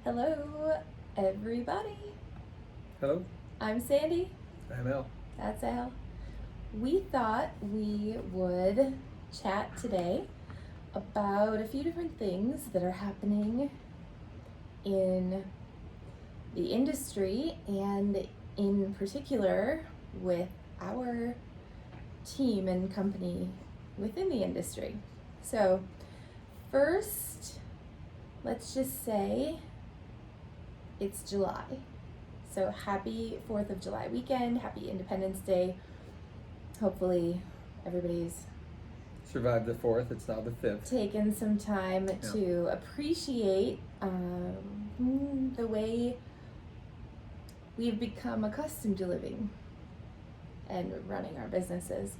Hello, everybody. Hello, I'm Sandy. I'm Al. That's Al. We thought we would chat today about a few different things that are happening in the industry and in particular with our team and company within the industry. So, first, let's just say it's July. So happy 4th of July weekend, happy Independence Day. Hopefully everybody's Survived the 4th, it's now the 5th. taken some time to appreciate the way we've become accustomed to living and running our businesses.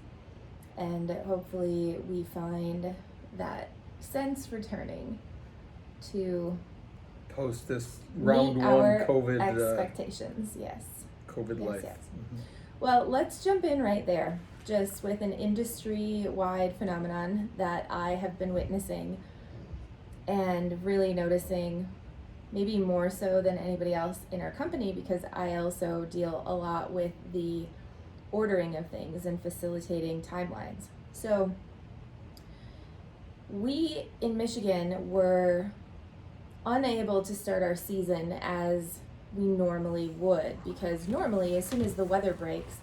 And hopefully we find that sense returning to Post this round meet one our COVID expectations. Yes. COVID Yes, life. yes. Mhm. Well, let's jump in right there, just with an industry-wide phenomenon that I have been witnessing and really noticing, maybe more so than anybody else in our company, because I also deal a lot with the ordering of things and facilitating timelines. So we in Michigan were unable to start our season as we normally would, because normally as soon as the weather breaks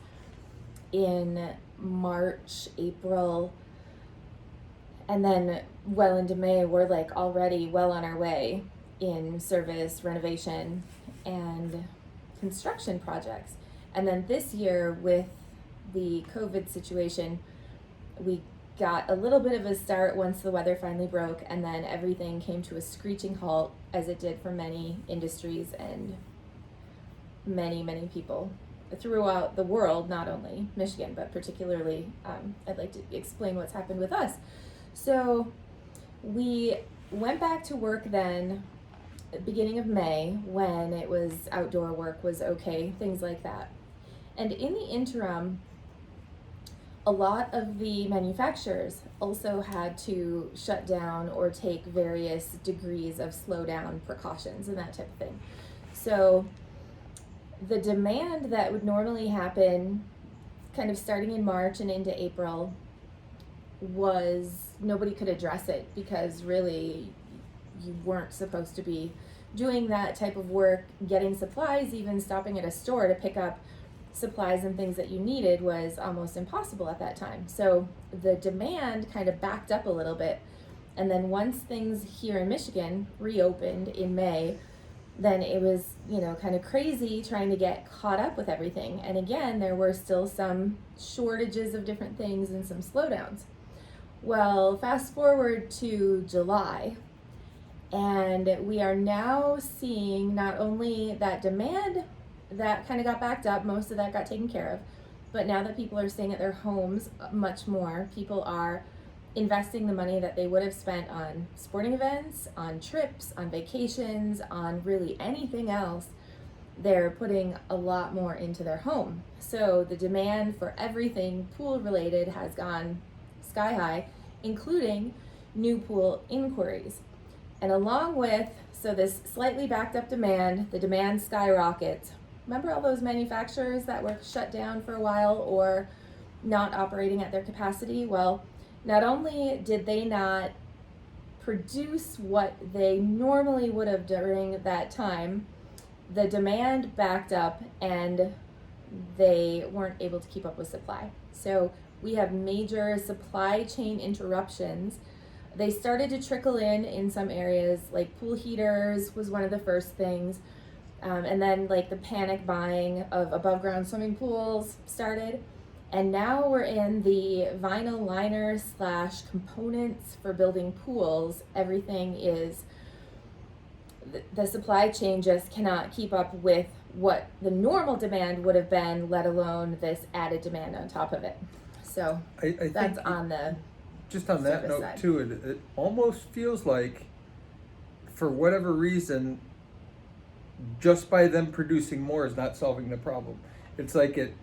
in March, April, and then well into May, we're like already well on our way in service, renovation, and construction projects. And then this year with the COVID situation, we got a little bit of a start once the weather finally broke, and then everything came to a screeching halt, as it did for many industries and many people throughout the world, not only Michigan, but particularly I'd like to explain what's happened with us. So we went back to work then at the beginning of May, when it was outdoor work was okay, things like that. And in the interim, a lot of the manufacturers also had to shut down or take various degrees of slowdown precautions and that type of thing. So the demand that would normally happen kind of starting in March and into April nobody could address it, because really you weren't supposed to be doing that type of work. Getting supplies, even stopping at a store to pick up supplies and things that you needed, was almost impossible at that time. So the demand kind of backed up a little bit. And then once things here in Michigan reopened in May, then it was, kind of crazy trying to get caught up with everything. And again, there were still some shortages of different things and some slowdowns. Well, fast forward to July, and we are now seeing not only that demand that kind of got backed up, most of that got taken care of, but now that people are staying at their homes much more, people are investing the money that they would have spent on sporting events, on trips, on vacations, on really anything else. They're putting a lot more into their home. So the demand for everything pool related has gone sky high, including new pool inquiries. And along with, so this slightly backed up demand, the demand skyrockets. Remember all those manufacturers that were shut down for a while or not operating at their capacity? Well, not only did they not produce what they normally would have during that time, the demand backed up and they weren't able to keep up with supply. So we have major supply chain interruptions. They started to trickle in some areas, like pool heaters was one of the first things. And then like the panic buying of above ground swimming pools started. And now we're in the vinyl liner / components for building pools. Everything is, the supply chain just cannot keep up with what the normal demand would have been, let alone this added demand on top of it. So I that's think on the just on that service note side. too, it almost feels like, for whatever reason, just by them producing more is not solving the problem. It's like it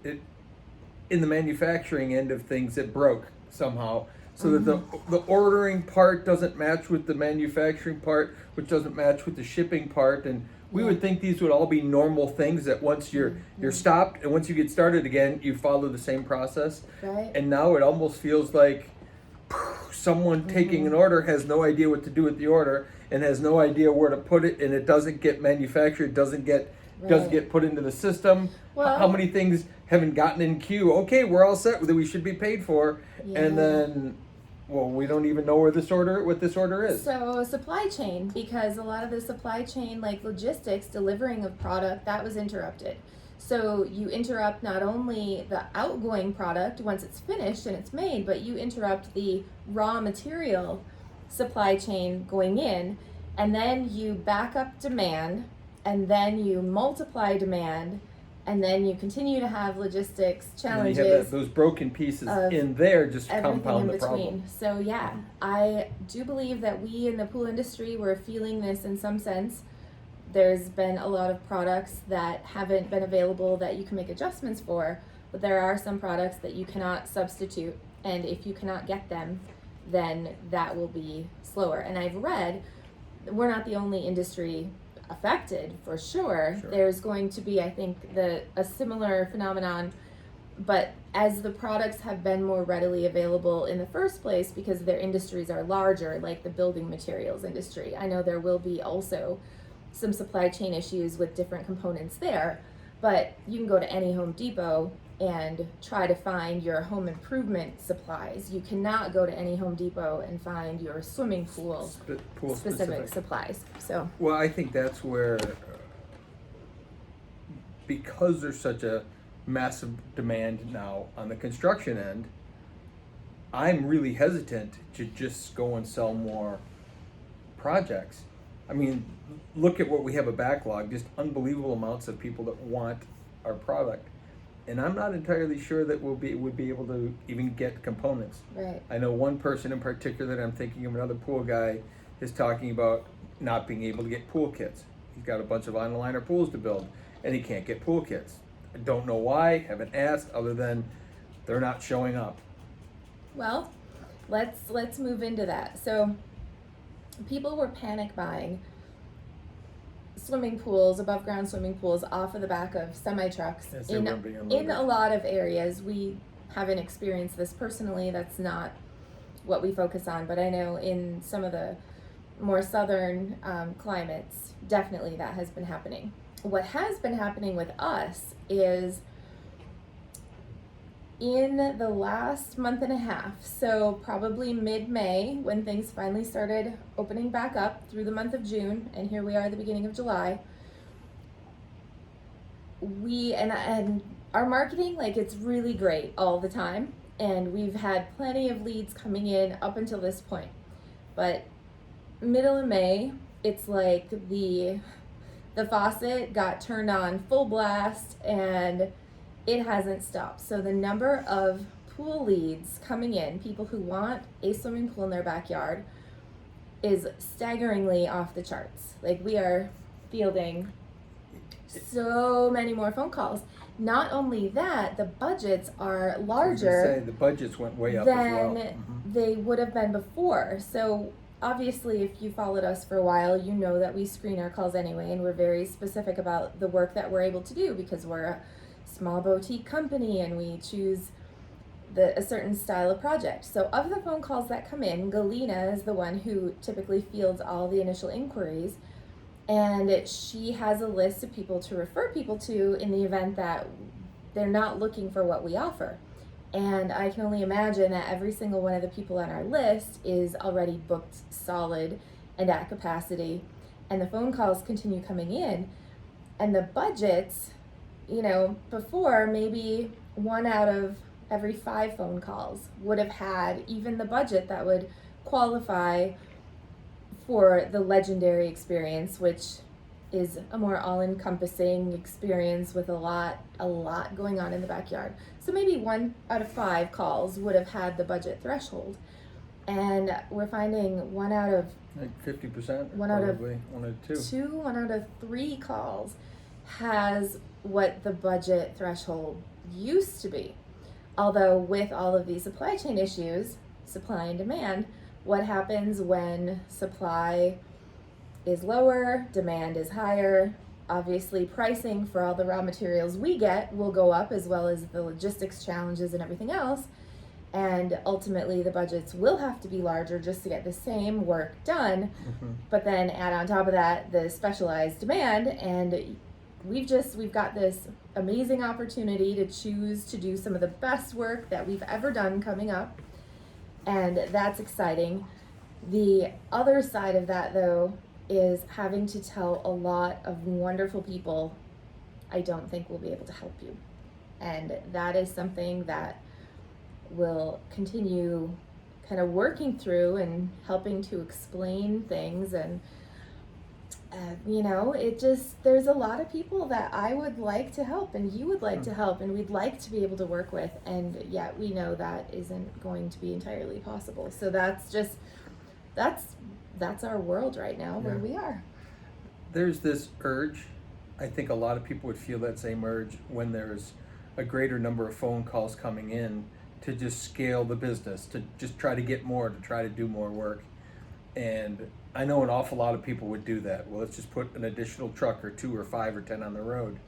in the manufacturing end of things, it broke somehow. so that the ordering part doesn't match with the manufacturing part, which doesn't match with the shipping part, and we would think these would all be normal things that once you're stopped and once you get started again, you follow the same process. Right. And now it almost feels like someone taking an order has no idea what to do with the order and has no idea where to put it, and it doesn't get manufactured, doesn't get put into the system. Well, how many things haven't gotten in queue? Okay, we're all set that we should be paid for, and then, well, we don't even know what this order is. So supply chain, because a lot of the supply chain, like logistics, delivering of product, that was interrupted. So you interrupt not only the outgoing product once it's finished and it's made, but you interrupt the raw material supply chain going in, and then you back up demand, and then you multiply demand, and then you continue to have logistics challenges. And you have those broken pieces in there just compound the problem. So yeah, I do believe that we in the pool industry were feeling this in some sense. There's been a lot of products that haven't been available that you can make adjustments for, but there are some products that you cannot substitute, and if you cannot get them, then that will be slower. And I've read, we're not the only industry affected, for sure. There's going to be, I think, a similar phenomenon, but as the products have been more readily available in the first place because their industries are larger, like the building materials industry, I know there will be also some supply chain issues with different components there, but you can go to any Home Depot and try to find your home improvement supplies. You cannot go to any Home Depot and find your swimming pool specific supplies. So, well, I think that's where, because there's such a massive demand now on the construction end, I'm really hesitant to just go and sell more projects. I mean, look at what we have a backlog, just unbelievable amounts of people that want our product. And I'm not entirely sure that would be able to even get components. Right. I know one person in particular that I'm thinking of, another pool guy, is talking about not being able to get pool kits. He's got a bunch of liner pools to build, and he can't get pool kits. I don't know why, haven't asked, other than they're not showing up. Well, let's move into that. So, people were panic buying swimming pools, above ground swimming pools, off of the back of semi trucks in a lot of areas. We haven't experienced this personally. That's not what we focus on, but I know in some of the more southern climates, definitely that has been happening. What has been happening with us is in the last month and a half, so probably mid-May, when things finally started opening back up through the month of June, and here we are at the beginning of July, we and our marketing, like, it's really great all the time, and we've had plenty of leads coming in up until this point. But middle of May, it's like the faucet got turned on full blast, and it hasn't stopped. So the number of pool leads coming in, people who want a swimming pool in their backyard, is staggeringly off the charts. Like, we are fielding so many more phone calls. Not only that, the budgets are larger. The budgets went way up as well. Than they would have been before. So obviously, if you followed us for a while, you know that we screen our calls anyway, and we're very specific about the work that we're able to do because we're a small boutique company and we choose a certain style of project. So of the phone calls that come in, Galena is the one who typically fields all the initial inquiries, and she has a list of people to refer people to in the event that they're not looking for what we offer. And I can only imagine that every single one of the people on our list is already booked solid and at capacity, and the phone calls continue coming in, and the budgets, you know, before maybe 1 out of every 5 phone calls would have had even the budget that would qualify for the legendary experience, which is a more all-encompassing experience with a lot going on in the backyard. So maybe 1 out of 5 calls would have had the budget threshold, and we're finding 1 out of like 50%, one out of 1 out of 3 calls has what the budget threshold used to be. Although with all of these supply chain issues, supply and demand. What happens when supply is lower, demand is higher? Obviously, pricing for all the raw materials we get will go up, as well as the logistics challenges and everything else. And ultimately, the budgets will have to be larger just to get the same work done. Mm-hmm. But then add on top of that the specialized demand, and we've got this amazing opportunity to choose to do some of the best work that we've ever done coming up. And that's exciting. The other side of that, though, is having to tell a lot of wonderful people, I don't think we'll be able to help you. And that is something that we'll continue kind of working through and helping to explain things. And there's a lot of people that I would like to help and you would like to help and we'd like to be able to work with, and yet we know that isn't going to be entirely possible. So that's our world right now, where we are. There's this urge. I think a lot of people would feel that same urge when there's a greater number of phone calls coming in to just scale the business, to just try to get more, to try to do more work. And I know an awful lot of people would do that. Well, let's just put an additional truck or 2 or 5 or 10 on the road.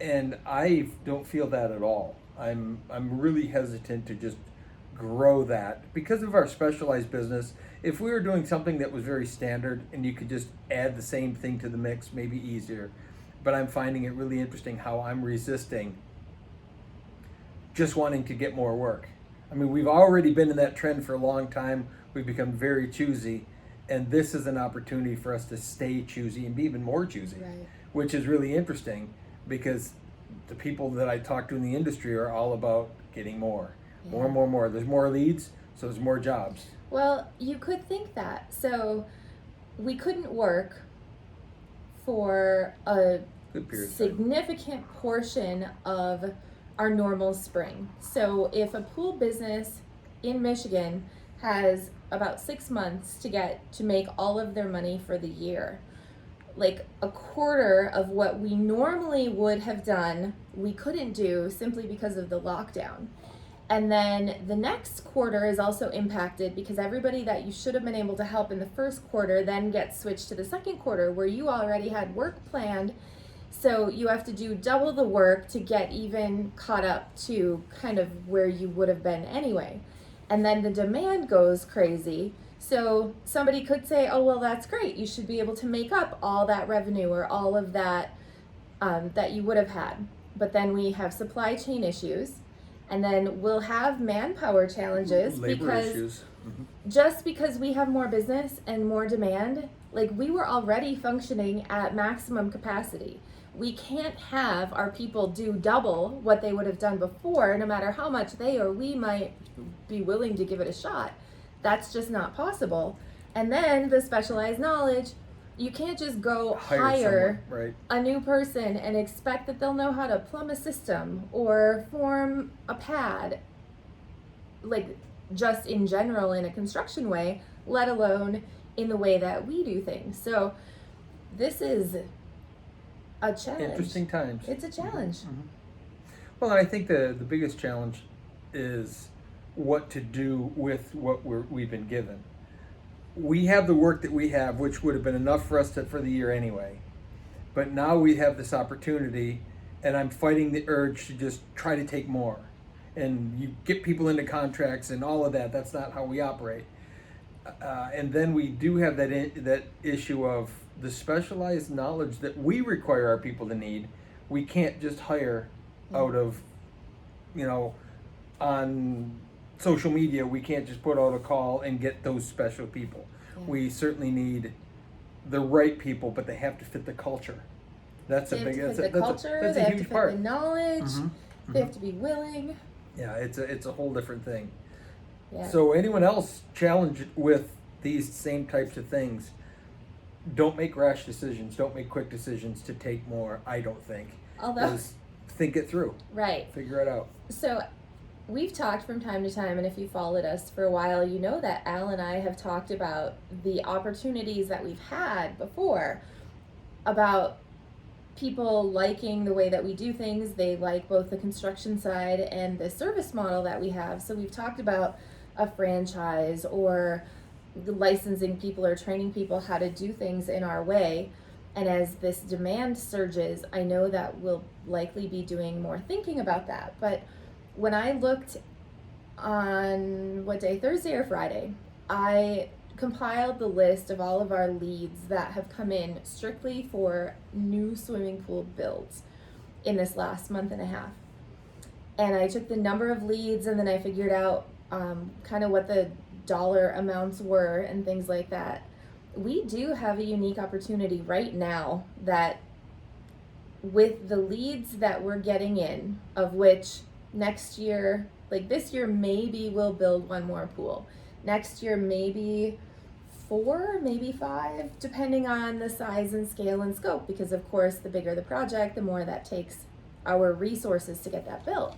And I don't feel that at all. I'm really hesitant to just grow that because of our specialized business. If we were doing something that was very standard and you could just add the same thing to the mix, maybe easier. But I'm finding it really interesting how I'm resisting just wanting to get more work. I mean, we've already been in that trend for a long time. We've become very choosy, and this is an opportunity for us to stay choosy and be even more choosy, Right. Which is really interesting because the people that I talk to in the industry are all about getting more. Yeah. More. There's more leads, so there's more jobs. Well, you could think that. So we couldn't work for a Good period of time. significant portion of our normal spring. So if a pool business in Michigan has about 6 months to make all of their money for the year, like a quarter of what we normally would have done, we couldn't do simply because of the lockdown. And then the next quarter is also impacted because everybody that you should have been able to help in the first quarter then gets switched to the second quarter where you already had work planned. So you have to do double the work to get even caught up to kind of where you would have been anyway. And then the demand goes crazy. So somebody could say, oh, well, that's great. You should be able to make up all that revenue or all of that that you would have had. But then we have supply chain issues. And then we'll have manpower challenges just because we have more business and more demand. Like, we were already functioning at maximum capacity. We can't have our people do double what they would have done before, no matter how much they or we might be willing to give it a shot. That's just not possible. And then the specialized knowledge, you can't just go hire a new person and expect that they'll know how to plumb a system or form a pad, like just in general in a construction way, let alone in the way that we do things. So this is a challenge. Interesting times. It's a challenge. Mm-hmm. Well, I think the biggest challenge is what to do with what we've been given. We have the work that we have, which would have been enough for us for the year anyway. But now we have this opportunity, and I'm fighting the urge to just try to take more. And you get people into contracts and all of that. That's not how we operate. And then we do have that issue of the specialized knowledge that we require our people to need. We can't just hire out of, on social media. We can't just put out a call and get those special people. Yeah. We certainly need the right people, but they have to fit the culture. That's a huge part. They have to fit the knowledge. Mm-hmm. They have to be willing. Yeah, it's a whole different thing. Yeah. So anyone else challenged with these same types of things, don't make rash decisions. Don't make quick decisions to take more, I don't think. Although, think it through. Right. Figure it out. So we've talked from time to time, and if you followed us for a while, you know that Al and I have talked about the opportunities that we've had before, about people liking the way that we do things. They like both the construction side and the service model that we have. So we've talked about a franchise or the licensing people or training people how to do things in our way. And as this demand surges, I know that we'll likely be doing more thinking about that. But when I looked on what day, Thursday or Friday, I compiled the list of all of our leads that have come in strictly for new swimming pool builds in this last month and a half. And I took the number of leads and then I figured out kind of what the dollar amounts were and things like that. We do have a unique opportunity right now that with the leads that we're getting in, of which next year, like this year, maybe we'll build one more pool. Next year, maybe 4, maybe 5, depending on the size and scale and scope, because of course, the bigger the project, the more that takes our resources to get that built.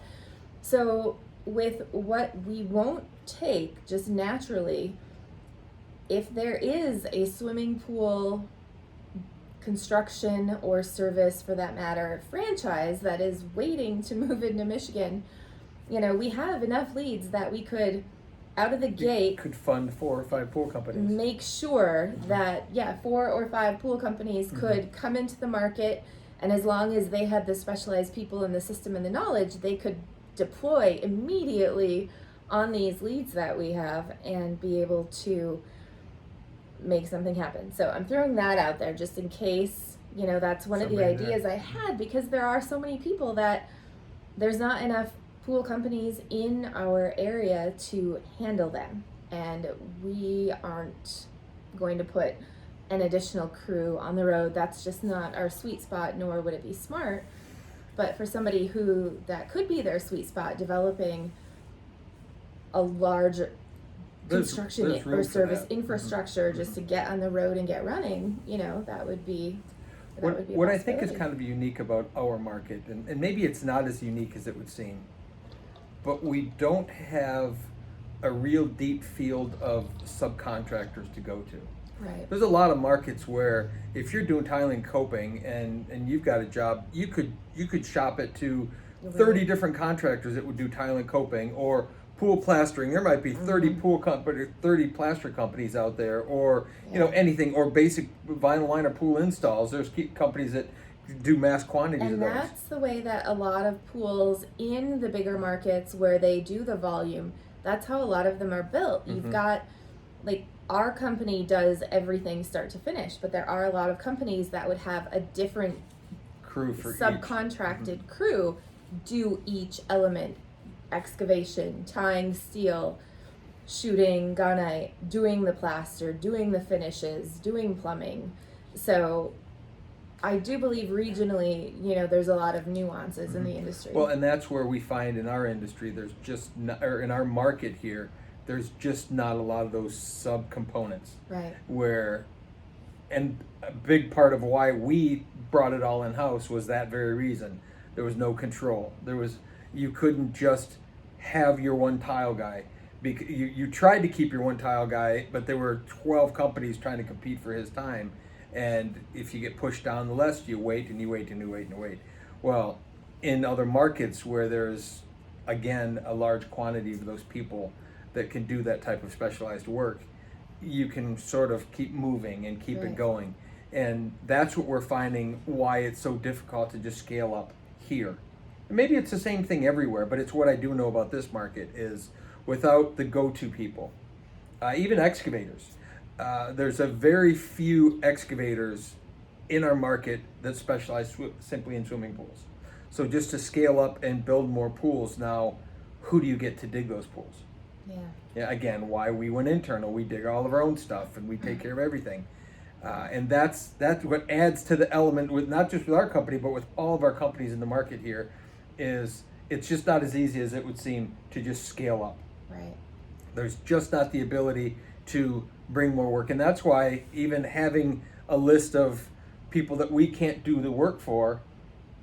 So with what we won't take just naturally, if there is a swimming pool construction or service, for that matter, franchise that is waiting to move into Michigan, we have enough leads that we could, out of the gate, could fund 4 or 5 pool companies. make sure that 4 or 5 pool companies could come into the market, and as long as they had the specialized people in the system and the knowledge, they could deploy immediately on these leads that we have and be able to make something happen. So I'm throwing that out there just in case, that's one of the ideas I had, because there are so many people that there's not enough pool companies in our area to handle them, and we aren't going to put an additional crew on the road. That's just not our sweet spot, nor would it be smart. But for somebody who that could be their sweet spot, developing a large construction or service infrastructure just to get on the road and get running, that would be what I think is kind of unique about our market, and maybe it's not as unique as it would seem, but we don't have a real deep field of subcontractors to go to. Right. There's a lot of markets where if you're doing tiling coping and you've got a job, you could shop it to 30 different contractors that would do tiling coping, or pool plastering. There might be 30 plaster companies out there, or anything, or basic vinyl liner pool installs. There's companies that do mass quantities of those. And that's the way that a lot of pools in the bigger markets where they do the volume, that's how a lot of them are built. You've got, like, our company does everything start to finish, but there are a lot of companies that would have a different crew for subcontracted crew do each element: excavation, tying steel, shooting gunite, doing the plaster, doing the finishes, doing plumbing. So I do believe regionally, there's a lot of nuances in the industry. Well, and that's where we find in our industry, there's just not, or in our market here, there's just not a lot of those subcomponents. Right. And a big part of why we brought it all in-house was that very reason. There was no control. You couldn't just have your one tile guy. You tried to keep your one tile guy, but there were 12 companies trying to compete for his time. And if you get pushed down the list, you wait and you wait and you wait and you wait. Well, in other markets where there's, again, a large quantity of those people that can do that type of specialized work, you can sort of keep moving and keep it going. And that's what we're finding why it's so difficult to just scale up here. Maybe it's the same thing everywhere, but it's what I do know about this market is without the go-to people, even excavators. There's a very few excavators in our market that specialize simply in swimming pools. So just to scale up and build more pools now, who do you get to dig those pools? Yeah. Again, why we went internal. We dig all of our own stuff and we take care of everything. And that's what adds to the element with not just with our company, but with all of our companies in the market here, is it's just not as easy as it would seem to just scale up. Right. There's just not the ability to bring more work. And that's why even having a list of people that we can't do the work for,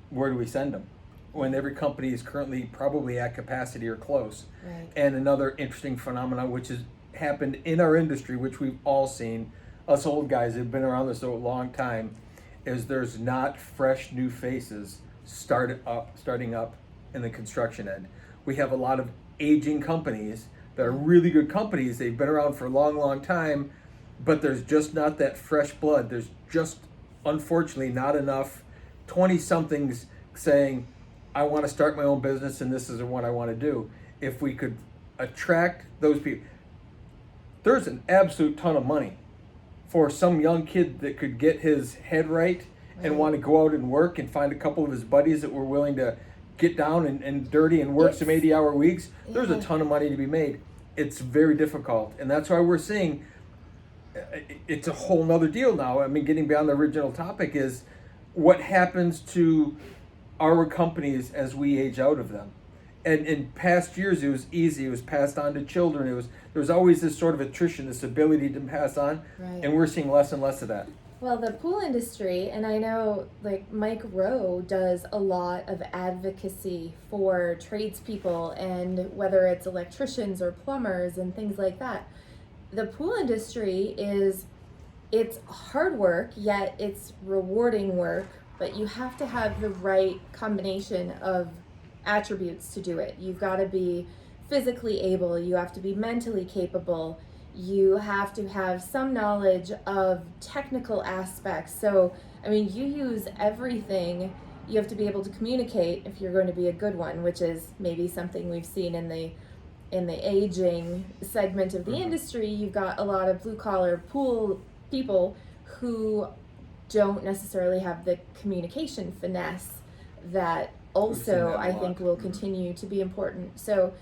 where do we send them? When every company is currently probably at capacity or close. Right. And another interesting phenomenon which has happened in our industry, which we've all seen, us old guys have been around this a long time, is there's not fresh new faces starting up in the construction end. We have a lot of aging companies that are really good companies. They've been around for a long, long time, but there's just not that fresh blood. There's just, unfortunately, not enough 20-somethings saying, I want to start my own business and this is what I want to do. If we could attract those people, there's an absolute ton of money for some young kid that could get his head right and want to go out and work and find a couple of his buddies that were willing to get down and dirty and work some 80-hour weeks. There's a ton of money to be made. It's very difficult, and that's why we're seeing it's a whole nother deal now. I mean, getting beyond the original topic is what happens to our companies as we age out of them. And in past years, it was easy. It was passed on to children. There was always this sort of attrition, this ability to pass on, and we're seeing less and less of that. Well, the pool industry, and I know like Mike Rowe does a lot of advocacy for tradespeople, and whether it's electricians or plumbers and things like that. The pool industry it's hard work, yet it's rewarding work, but you have to have the right combination of attributes to do it. You've got to be physically able, you have to be mentally capable, you have to have some knowledge of technical aspects. So, I mean, you use everything. You have to be able to communicate if you're going to be a good one, which is maybe something we've seen in the aging segment of the industry. You've got a lot of blue collar pool people who don't necessarily have the communication finesse that also I think will continue to be important. So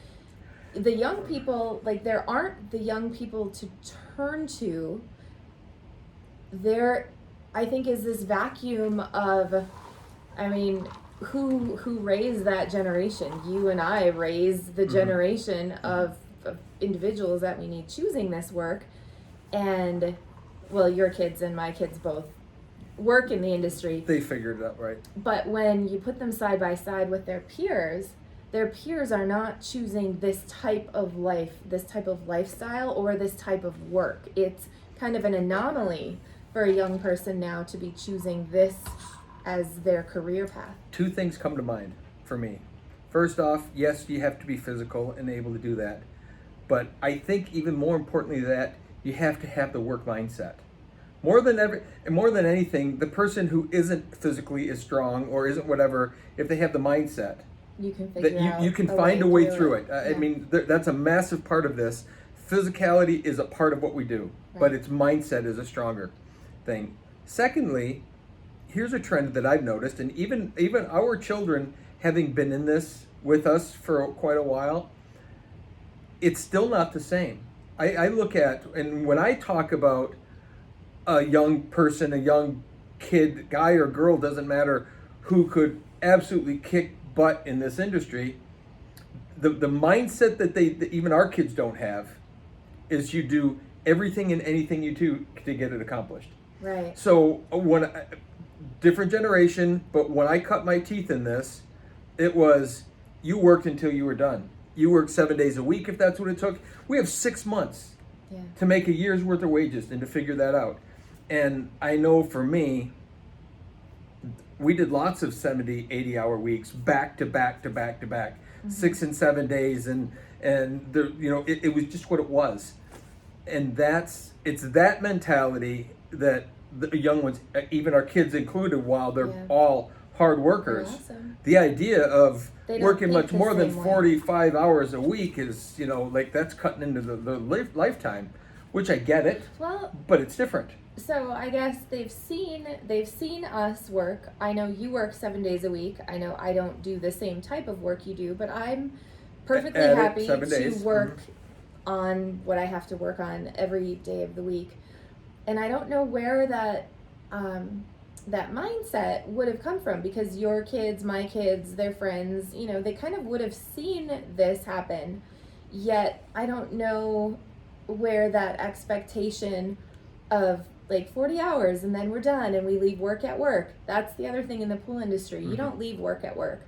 the young people, like, there aren't the young people to turn to. There, I think, is this vacuum of, I mean, who raised that generation? You and I raised the generation of individuals that we need choosing this work. And, well, your kids and my kids both work in the industry. They figured it out, right? But when you put them side by side with their peers are not choosing this type of life, this type of lifestyle, or this type of work. It's kind of an anomaly for a young person now to be choosing this as their career path. Two things come to mind for me. First off, yes, you have to be physical and able to do that. But I think even more importantly that you have to have the work mindset. More than anything, the person who isn't physically as strong or isn't whatever, if they have the mindset, you can figure out you can find a way through it. I mean, that's a massive part of this. Physicality is a part of what we do, but its mindset is a stronger thing. Secondly, here's a trend that I've noticed, and even our children, having been in this with us for quite a while, it's still not the same. I look at, and when I talk about a young person, a young kid, guy or girl, doesn't matter, who could absolutely kick butt in this industry, the mindset that even our kids don't have is you do everything and anything you do to get it accomplished. Right. So different generation, but when I cut my teeth in this, it was you worked until you were done. You worked 7 days a week if that's what it took. We have 6 months to make a year's worth of wages and to figure that out. And I know for me, we did lots of 70, 80-hour weeks back to back to back to back, 6 and 7 days, and it was just what it was. And it's that mentality that the young ones, even our kids included, while they're all hard workers, awesome. The idea of working much more than way. 45 hours a week is, like that's cutting into the lifetime, which I get it, but it's different. So I guess they've seen us work. I know you work 7 days a week. I know I don't do the same type of work you do, but I'm perfectly happy to work on what I have to work on every day of the week. And I don't know where that mindset would have come from, because your kids, my kids, their friends, they kind of would have seen this happen. Yet I don't know where that expectation of like 40 hours and then we're done and we leave work at work. That's the other thing in the pool industry. You don't leave work at work.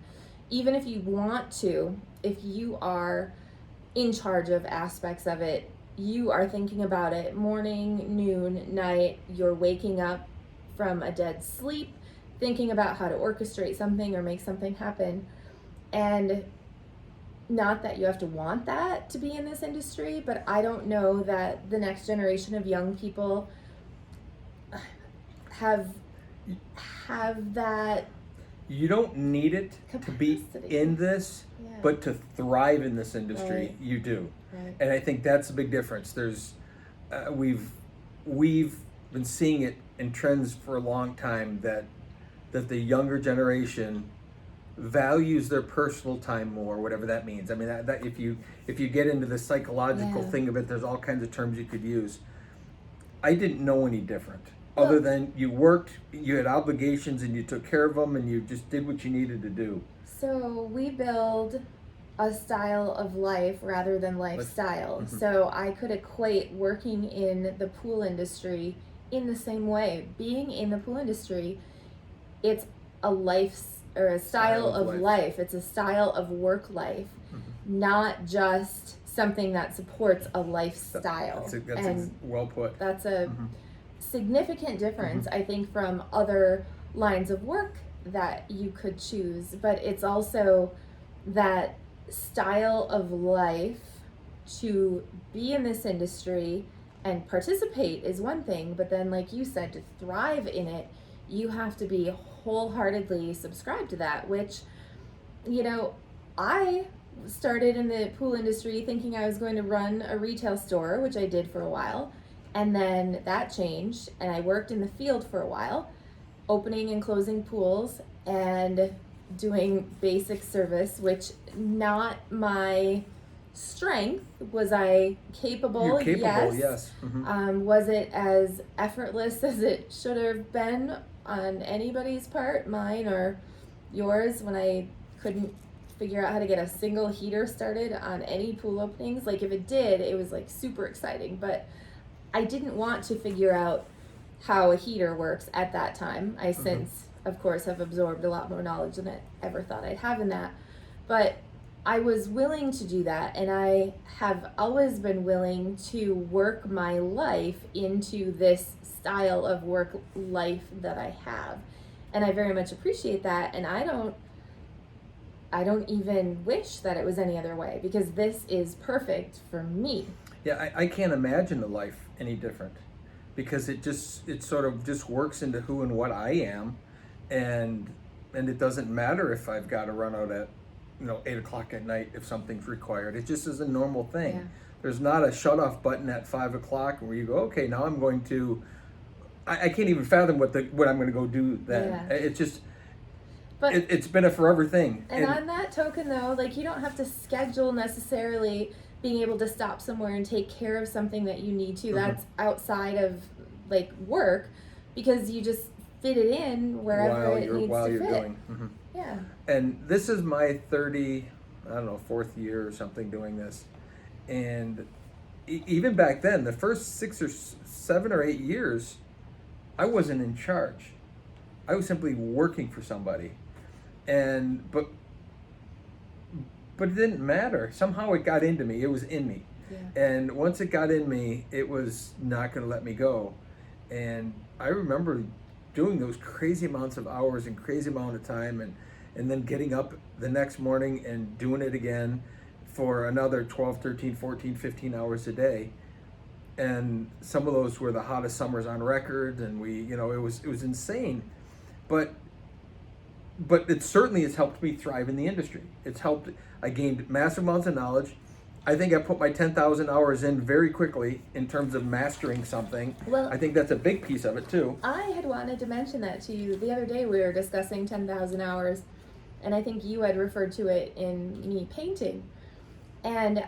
Even if you want to, if you are in charge of aspects of it, you are thinking about it morning, noon, night. You're waking up from a dead sleep, thinking about how to orchestrate something or make something happen. And not that you have to want that to be in this industry, but I don't know that the next generation of young people have that. You don't need it to be capacity. in this, Yeah. but to thrive in this industry, Right. you do. Right. And I think that's a big difference. There's, we've been seeing it in trends for a long time that the younger generation values their personal time more, whatever that means. I mean, that if you get into the psychological Yeah. thing of it, there's all kinds of terms you could use. I didn't know any different, Well- other than you worked, you had obligations, and you took care of them, and you just did what you needed to do. So we build a style of life rather than lifestyle. Mhm. So I could equate working in the pool industry in the same way. Being in the pool industry, it's a style of life. It's a style of work life, not just something that supports a lifestyle. That's well put. That's a Mhm. significant difference, I think, from other lines of work that you could choose. But it's also that style of life to be in this industry and participate is one thing, but then, like you said, to thrive in it, you have to be wholeheartedly subscribed to that, which, I started in the pool industry thinking I was going to run a retail store, which I did for a while. And then that changed, and I worked in the field for a while, opening and closing pools and doing basic service, which not my strength. Was I capable? You're capable, Yes. yes. Mhm. Was it as effortless as it should have been on anybody's part, mine or yours, when I couldn't figure out how to get a single heater started on any pool openings? Like, if it did, it was like super exciting, but I didn't want to figure out how a heater works at that time. I since, of course, have absorbed a lot more knowledge than I ever thought I'd have in that. But I was willing to do that, and I have always been willing to work my life into this style of work life that I have. And I very much appreciate that, and I don't even wish that it was any other way, because this is perfect for me. Yeah, I can't imagine the life any different, because it sort of just works into who and what I am, and it doesn't matter if I've got to run out at 8:00 at night if something's required. It just is a normal thing. Yeah. There's not a shut off button at 5:00 where you go, okay, now I'm going to. I can't even fathom what I'm going to go do then. Yeah. It's just. But It's been a forever thing. And on that token, though, like, you don't have to schedule necessarily being able to stop somewhere and take care of something that you need to. That's outside of, like, work, because you just fit it in wherever it needs while to you're fit. doing. Yeah. And this is my 4th year or something doing this. And even back then, the first 6 or 7 or 8 years, I wasn't in charge. I was simply working for somebody. But it didn't matter. Somehow it got into me. It was in me. Yeah. And once it got in me, it was not going to let me go. And I remember doing those crazy amounts of hours and crazy amount of time, and then getting up the next morning and doing it again for another 12, 13, 14, 15 hours a day. And some of those were the hottest summers on record, and it was insane. But it certainly has helped me thrive in the industry. It's helped. I gained massive amounts of knowledge. I think I put my 10,000 hours in very quickly in terms of mastering something. Well, I think that's a big piece of it too. I had wanted to mention that to you the other day. We were discussing 10,000 hours, and I think you had referred to it in me painting. And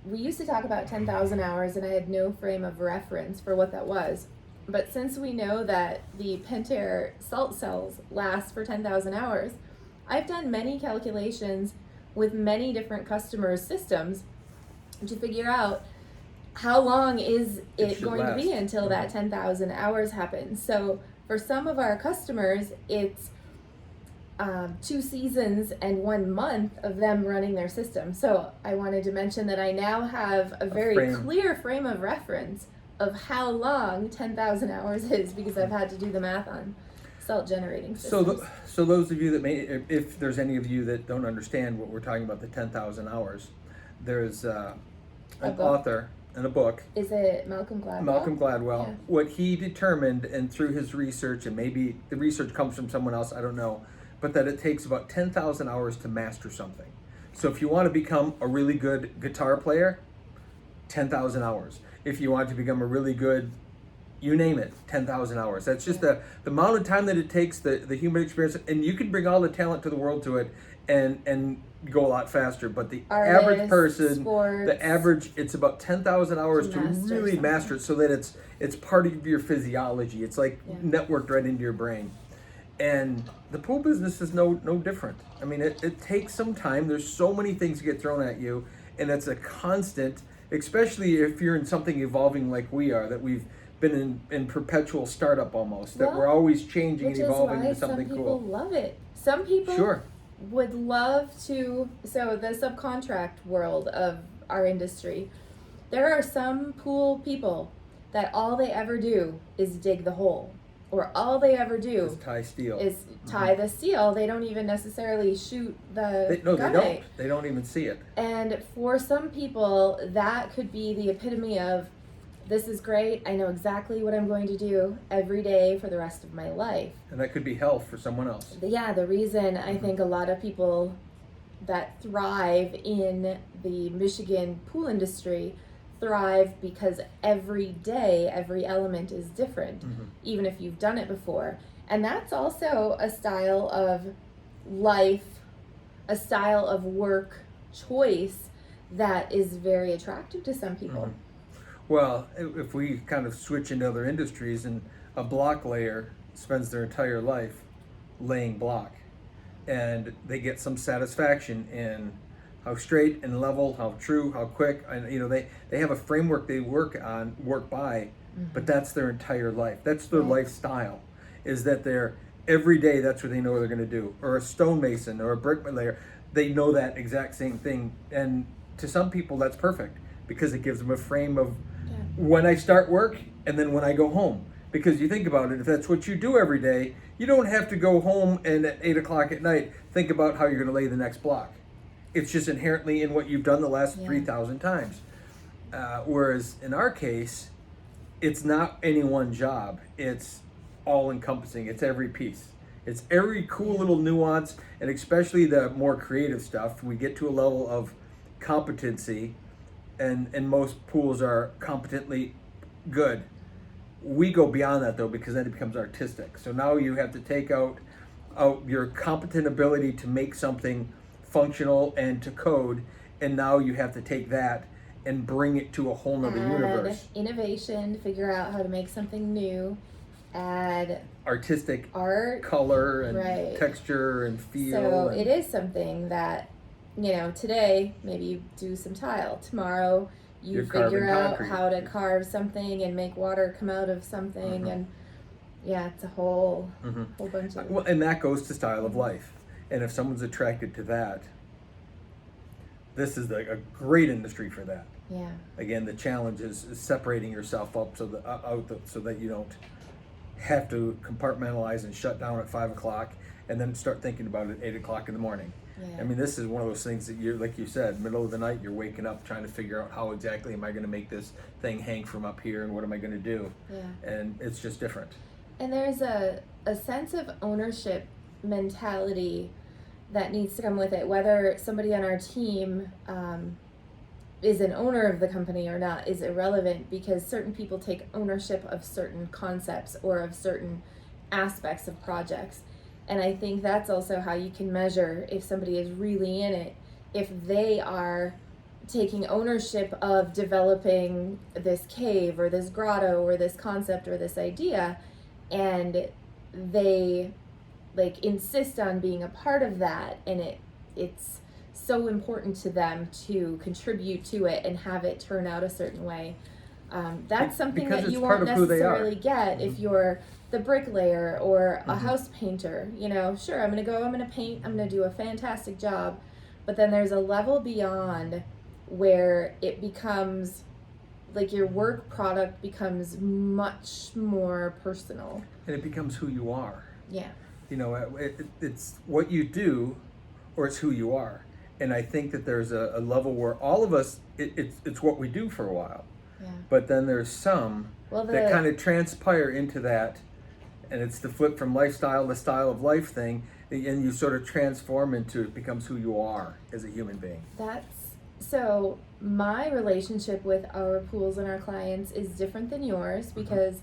we used to talk about 10,000 hours, and I had no frame of reference for what that was. But since we know that the Pentair salt cells last for 10,000 hours, I've done many calculations with many different customers' systems to figure out how long is it going to be until that 10,000 hours happens. So for some of our customers, it's 2 seasons and 1 month of them running their system. So I wanted to mention that I now have a very clear frame of reference of how long 10,000 hours is, because I've had to do the math on salt generating systems. So those of you that may, if there's any of you that don't understand what we're talking about, the 10,000 hours, there's an author in a book. Is it Malcolm Gladwell? Malcolm Gladwell. Yeah. What he determined, and through his research, and maybe the research comes from someone else, I don't know, but that it takes about 10,000 hours to master something. So if you want to become a really good guitar player, 10,000 hours. If you want to become a really good, you name it, 10,000 hours. That's just the amount of time that it takes, the human experience, and you can bring all the talent to the world to it and go a lot faster. But the average person, sports, it's about 10,000 hours to really something. master it, so that it's part of your physiology. It's like networked right into your brain. And the pool business is no different. I mean, it takes some time. There's so many things that get thrown at you, and it's a constant, especially if you're in something evolving like we are, that we've been in perpetual startup almost, that we're always changing and evolving into something some cool. people love it. Some people would love to, so the subcontract world of our industry, there are some pool people that all they ever do is dig the hole. Or all they ever do is tie steel. Is tie the steel. They don't even necessarily shoot the guy. They don't even see it. And for some people, that could be the epitome of, this is great. I know exactly what I'm going to do every day for the rest of my life. And that could be hell for someone else. Yeah, the reason I think a lot of people that thrive in the Michigan pool industry thrive because every day, every element is different, even if you've done it before. And that's also a style of life, a style of work choice that is very attractive to some people. Well, if we kind of switch into other industries, and a block layer spends their entire life laying block, and they get some satisfaction in how straight and level, how true, how quick, and they have a framework they work by, but that's their entire life. That's their lifestyle, is that they're every day, that's what they know they're going to do. Or a stonemason or a bricklayer, they know that exact same thing. And to some people that's perfect, because it gives them a frame of when I start work and then when I go home. Because you think about it, if that's what you do every day, you don't have to go home and at 8 o'clock at night think about how you're going to lay the next block. It's just inherently in what you've done the last 3,000 times. Whereas in our case, it's not any one job. It's all encompassing. It's every piece. It's every cool little nuance, and especially the more creative stuff. We get to a level of competency, and most pools are competently good. We go beyond that though, because then it becomes artistic. So now you have to take out your competent ability to make something functional and to code, and now you have to take that and bring it to a whole nother universe. Innovation, figure out how to make something new, add artistic art, color, and texture and feel. So it is something that, today maybe you do some tile, tomorrow you figure out how to carve something and make water come out of something, and it's a whole bunch of. Well, and that goes to style of life. And if someone's attracted to that, this is a great industry for that. Yeah. Again, the challenge is separating yourself up so that you don't have to compartmentalize and shut down at 5 o'clock and then start thinking about it at 8 o'clock in the morning. Yeah. I mean, this is one of those things that you're, like you said, middle of the night, you're waking up trying to figure out how exactly am I going to make this thing hang from up here, and what am I going to do? Yeah. And it's just different. And there's a sense of ownership mentality that needs to come with it, whether somebody on our team is an owner of the company or not is irrelevant, because certain people take ownership of certain concepts or of certain aspects of projects. And I think that's also how you can measure if somebody is really in it, if they are taking ownership of developing this cave or this grotto or this concept or this idea, and they insist on being a part of that, and it's so important to them to contribute to it and have it turn out a certain way. That's something that you won't necessarily get if you're the bricklayer or a house painter. Sure, I'm gonna paint, I'm gonna do a fantastic job, but then there's a level beyond where it becomes like your work product becomes much more personal. And it becomes who you are. Yeah. You know, it's what you do, or it's who you are. And I think that there's a level where all of us, it's what we do for a while. Yeah. But then there's some that kind of transpire into that, and it's the flip from lifestyle to style of life thing, and you sort of transform into it becomes who you are as a human being. So my relationship with our pools and our clients is different than yours because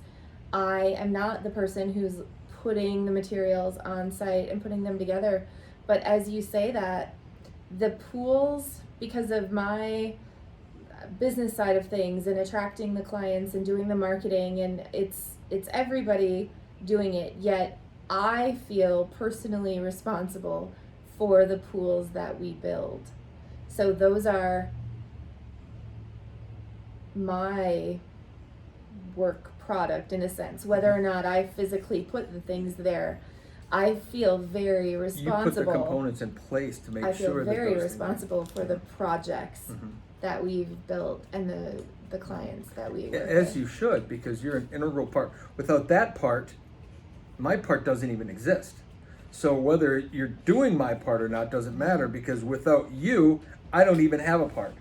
I am not the person who's putting the materials on site and putting them together. But as you say that, the pools, because of my business side of things and attracting the clients and doing the marketing, and it's everybody doing it, yet I feel personally responsible for the pools that we build. So those are my work product in a sense. Whether or not I physically put the things there, I feel very responsible. You put the components in place to make sure that I feel very those responsible things for the projects that we've built and the clients that we work as with. you should, because you're an integral part. Without that part, my part doesn't even exist. So whether you're doing my part or not doesn't matter, because without you, I don't even have a part.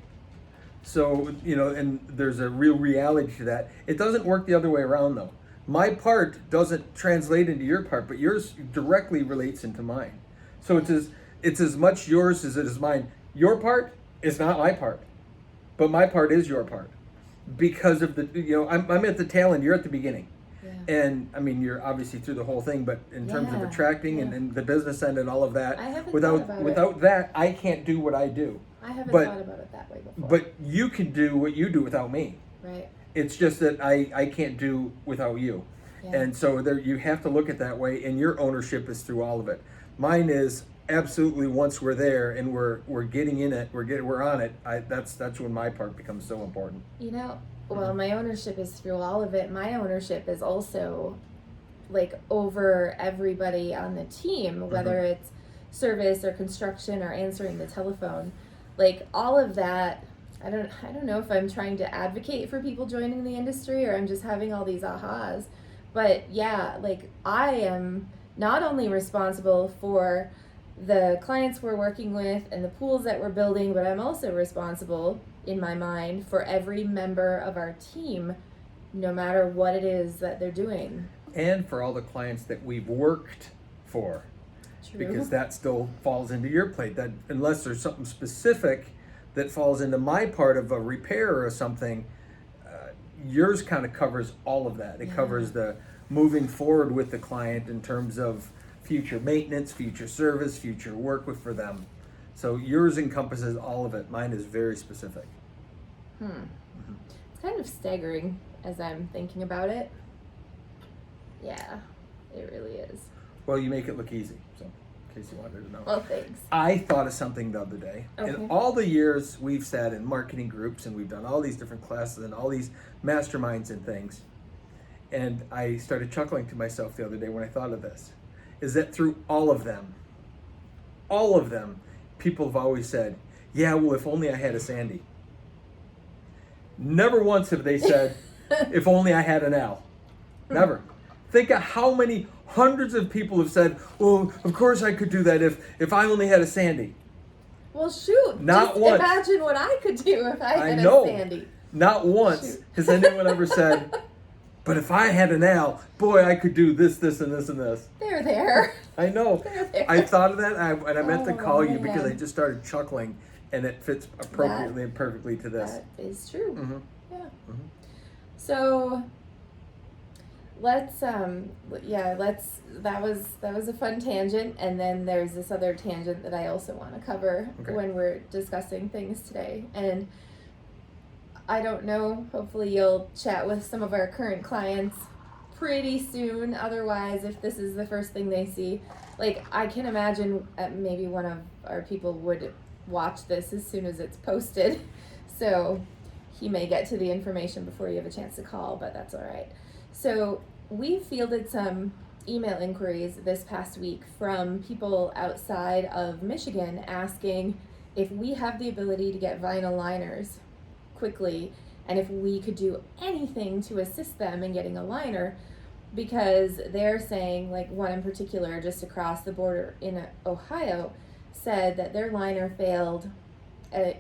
So, you know, and there's a real reality to that. It doesn't work the other way around though. My part doesn't translate into your part, but yours directly relates into mine. So it's as much yours as it is mine. Your part is not my part, but my part is your part, because of the, you know, I'm at the tail end, you're at the beginning. Yeah. And I mean, you're obviously through the whole thing, but in terms of Yeah, attracting yeah. and the business end and all of that, I haven't thought without about without that, I can't do what I do. I haven't but- thought about it that way before. But you can do what you do without me. Right. It's just that I can't do without you. Yeah. And so there, you have to look at that way, and your ownership is through all of it. Mine is absolutely once we're there and we're getting in it, we're on it. That's when my part becomes so important. You know, well, my ownership is through all of it. My ownership is also like over everybody on the team, whether it's service or construction or answering the telephone. Like all of that, I don't know if I'm trying to advocate for people joining the industry or I'm just having all these ahas. But yeah, like I am not only responsible for the clients we're working with and the pools that we're building, but I'm also responsible in my mind for every member of our team, no matter what it is that they're doing. And for all the clients that we've worked for. True. Because that still falls into your plate. That unless there's something specific that falls into my part of a repair or something, yours kind of covers all of that. It covers the moving forward with the client in terms of future maintenance, future service, future work for them. So yours encompasses all of it. Mine is very specific. It's kind of staggering as I'm thinking about it. Yeah, it really is. Well, you make it look easy, so in case you wanted to know. Well, thanks. I thought of something the other day. Okay. In all the years we've sat in marketing groups and we've done all these different classes and all these masterminds and things, and I started chuckling to myself the other day when I thought of this, is that through all of them, people have always said, yeah, well, if only I had a Sandy. Never once have they said, if only I had an Al. Never. Think of how many hundreds of people have said, well, of course I could do that if I only had a Sandy. Well, shoot. Not just once. Imagine what I could do if I had know. a Sandy. Not once Shoot. has anyone ever said, but if I had an Al, boy, I could do this, this, and this, and this. They're there. I know. They're there. I thought of that, and I meant to Oh, call you because I man. just started chuckling, and it fits appropriately and perfectly to this. That is true. Mhm. Yeah. Mhm. So let's that was a fun tangent, and then there's this other tangent that I also want to cover when we're discussing things today. And I don't know, hopefully you'll chat with some of our current clients pretty soon. Otherwise, if this is the first thing they see, like I can imagine maybe one of our people would watch this as soon as it's posted. So he may get to the information before you have a chance to call, but that's all right. So we fielded some email inquiries this past week from people outside of Michigan asking if we have the ability to get vinyl liners quickly and if we could do anything to assist them in getting a liner, because they're saying, like one in particular just across the border in Ohio said that their liner failed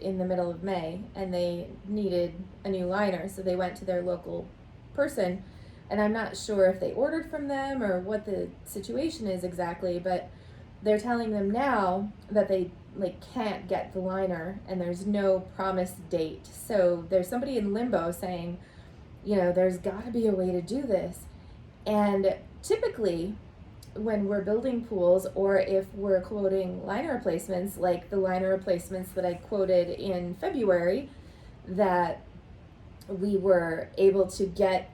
in the middle of May and they needed a new liner, so they went to their local person, and I'm not sure if they ordered from them or what the situation is exactly, but they're telling them now that they like can't get the liner and there's no promised date. So there's somebody in limbo saying, you know, there's got to be a way to do this. And typically when we're building pools, or if we're quoting liner replacements, like the liner replacements that I quoted in February, that we were able to get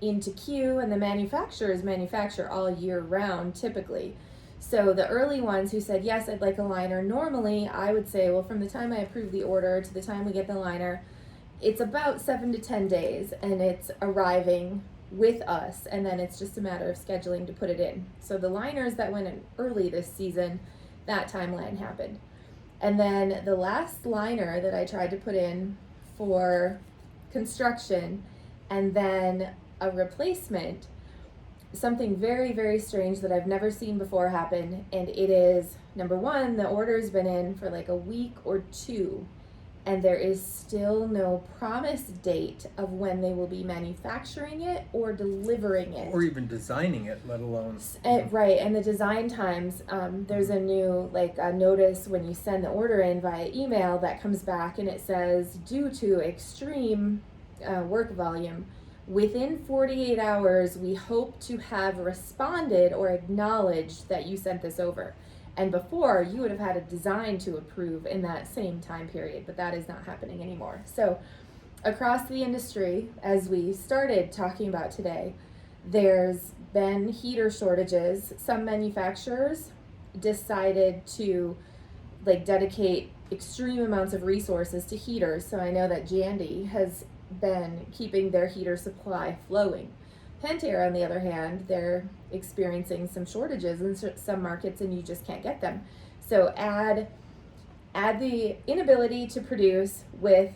into queue, and the manufacturers manufacture all year round typically. So the early ones who said, yes, I'd like a liner, normally I would say, well, from the time I approve the order to the time we get the liner, it's about 7 to 10 days, and it's arriving with us, and then it's just a matter of scheduling to put it in. So the liners that went in early this season, that timeline happened. And then the last liner that I tried to put in for construction, and then a replacement, something very, very strange that I've never seen before happen. And it is, number one, the order's been in for like a week or two, and there is still no promised date of when they will be manufacturing it or delivering it. Or even designing it, let alone. Right, and the design times, there's a new, like a notice when you send the order in via email that comes back and it says, due to extreme work volume, within 48 hours, we hope to have responded or acknowledged that you sent this over. And before, you would have had a design to approve in that same time period, but that is not happening anymore. So across the industry, as we started talking about today, there's been heater shortages. Some manufacturers decided to like dedicate extreme amounts of resources to heaters. So I know that Jandy has been keeping their heater supply flowing. Pentair, on the other hand, they're experiencing some shortages in some markets, and you just can't get them. So add the inability to produce with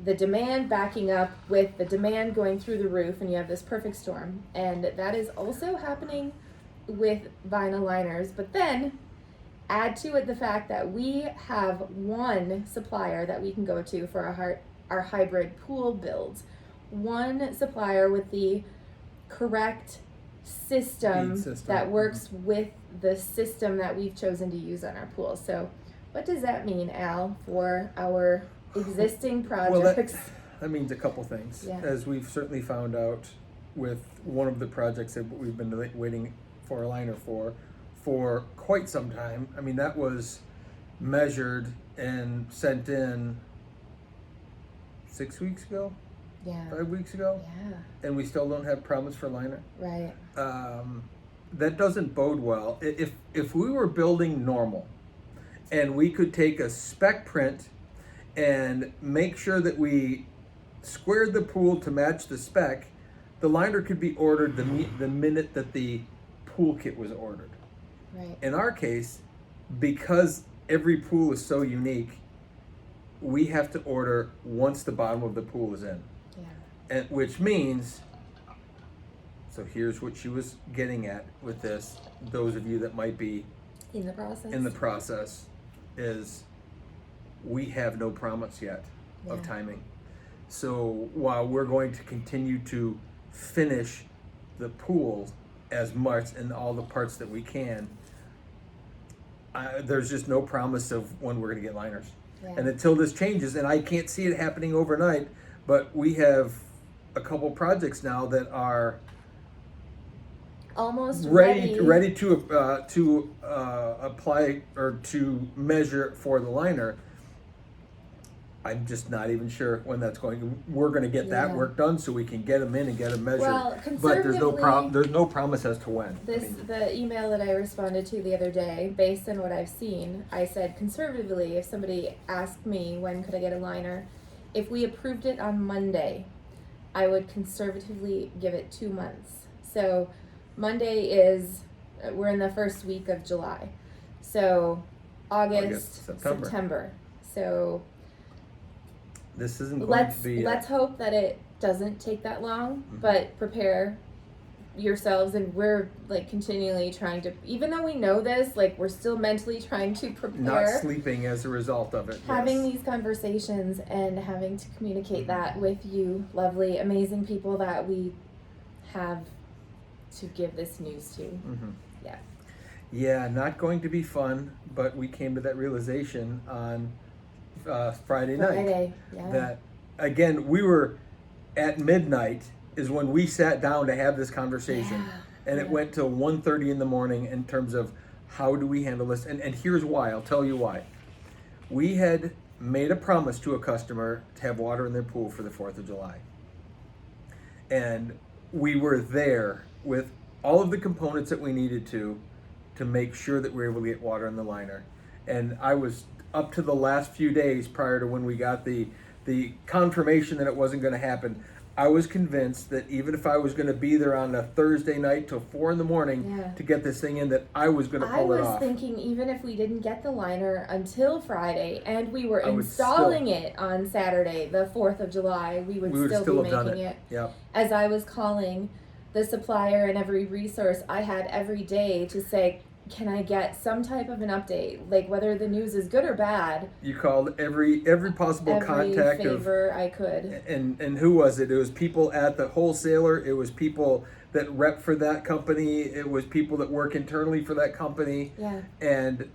the demand backing up with the demand going through the roof, and you have this perfect storm. And that is also happening with vinyl liners. But then add to it the fact that we have one supplier that we can go to for our hybrid pool builds. One supplier with the correct system that works with the system that we've chosen to use on our pool. So what does that mean, Al, for our existing projects? Well, that means a couple things. Yeah. As we've certainly found out with one of the projects that we've been waiting for a liner for quite some time. I mean, that was measured and sent in 6 weeks ago, Yeah. 5 weeks ago, Yeah. and we still don't have promise for liner. Right. That doesn't bode well. If we were building normal, and we could take a spec print and make sure that we squared the pool to match the spec, the liner could be ordered the minute that the pool kit was ordered. Right. In our case, because every pool is so unique, we have to order once the bottom of the pool is in. Yeah. And which means, so here's what she was getting at with this, those of you that might be In the process. is we have no promise yet of Yeah. timing. So while we're going to continue to finish the pool as much and all the parts that we can, there's just no promise of when we're going to get liners. Yeah. And until this changes, and I can't see it happening overnight, but we have a couple projects now that are Almost ready to apply or to measure for the liner. I'm just not even sure when that's going. We're going to get that Yeah. work done so we can get them in and get them measured. Well, but there's conservatively, no promise as to when. the email that I responded to the other day, based on what I've seen, I said conservatively, if somebody asked me when could I get a liner, if we approved it on Monday, I would conservatively give it 2 months. So Monday is, we're in the first week of July. So August, September. So This isn't going to be. Let's hope that it doesn't take that long, Mm-hmm. but prepare yourselves, and we're like continually trying to, even though we know this, like we're still mentally trying to prepare. Not sleeping as a result of it. Having yes. these conversations and having to communicate Mhm. that with you, lovely, amazing people that we have to give this news to. Mm-hmm. Yeah. Yeah, not going to be fun, but we came to that realization on Friday night. Friday, yeah. That, again, we were at midnight is when we sat down to have this conversation. Yeah, And it yeah. went till 1:30 in the morning in terms of how do we handle this. And here's why. I'll tell you why. We had made a promise to a customer to have water in their pool for the 4th of July. And we were there with all of the components that we needed to make sure that we were able to get water in the liner. And I was up to the last few days prior to when we got the confirmation that it wasn't going to happen. I was convinced that even if I was going to be there on a Thursday night till 4 in the morning Yeah. to get this thing in, that I was going to pull it off. I was thinking even if we didn't get the liner until Friday and we were I would installing it on Saturday, the 4th of July, we would still be have done making it. Yep. As I was calling the supplier and every resource I had every day to say, can I get some type of an update, like whether the news is good or bad? You called every possible Every contact favor I could. and who was it? It was people at the wholesaler. It was people that rep for that company. It was people that work internally for that company. Yeah. And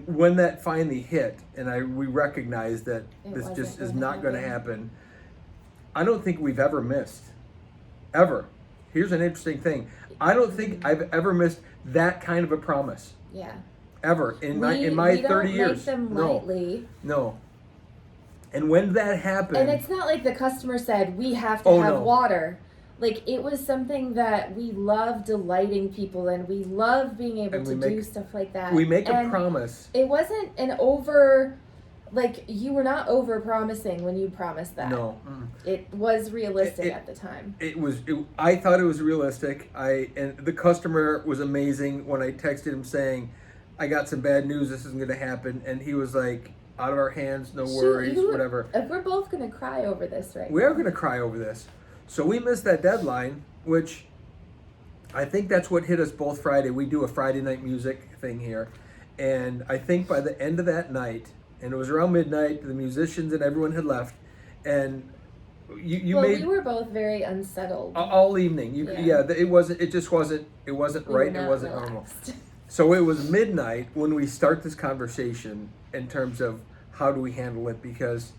when that finally hit, and we recognized that It this wasn't just is gonna not going to happen. happen. I don't think we've ever missed, ever. Here's an interesting thing. I don't think I've ever missed that kind of a promise, Yeah. ever in my we 30 don't years. make them No, lightly. no. And when that happened, And it's not like the customer said, we have to Oh, have no. water. Like, it was something that we love delighting people in. We love being able And to we do make- stuff like that. we make a And promise. it wasn't an over, like, you were not over promising when you promised that. No. It was realistic It- at the time. I thought it was realistic. And the customer was amazing when I texted him saying, I got some bad news, this isn't going to happen. And he was like, out of our hands, no worries, whatever. We're both going to cry over this right We are now. going to cry over this. So we missed that deadline, which I think that's what hit us both Friday. We do a Friday night music thing here. And I think by the end of that night, and it was around midnight, the musicians and everyone had left. And you Well, made... we were both very unsettled. all evening. Yeah. It wasn't We were right. It not wasn't normal. relaxed. So it was midnight when we start this conversation in terms of how do we handle it, because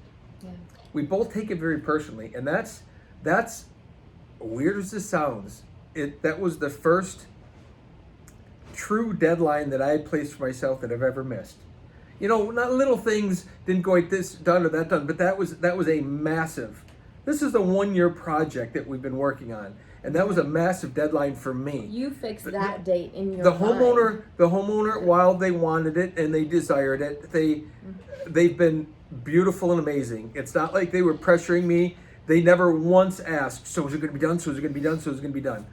Yeah. we both take it very personally, and that's weird as this sounds. That was the first true deadline that I had placed for myself that I've ever missed. You know, not little things didn't go like this done or that done, but that was a massive. This is the 1-year project that we've been working on, and that was a massive deadline for me. You fixed that date in your The mind. homeowner, while they wanted it and they desired it, they've been beautiful and amazing. It's not like they were pressuring me. They never once asked, so is it going to be done? So is it going to be done? So is it going to be done?